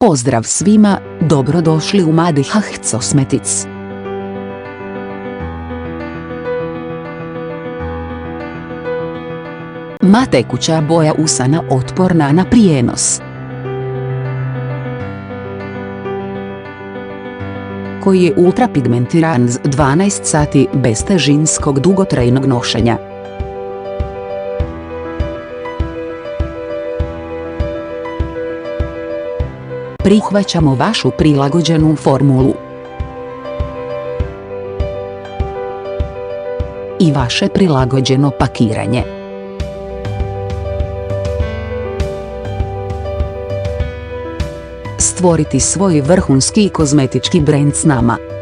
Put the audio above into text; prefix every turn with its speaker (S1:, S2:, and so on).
S1: Pozdrav svima, dobrodošli u Madihah Cosmetics. Tekuća boja usana otporna na prijenos. Koji je ultrapigmentiran z 12 sati bez težinskog dugotrajnog nošenja. Prihvaćamo vašu prilagođenu formulu i vaše prilagođeno pakiranje. Stvoriti svoj vrhunski kozmetički brend s nama.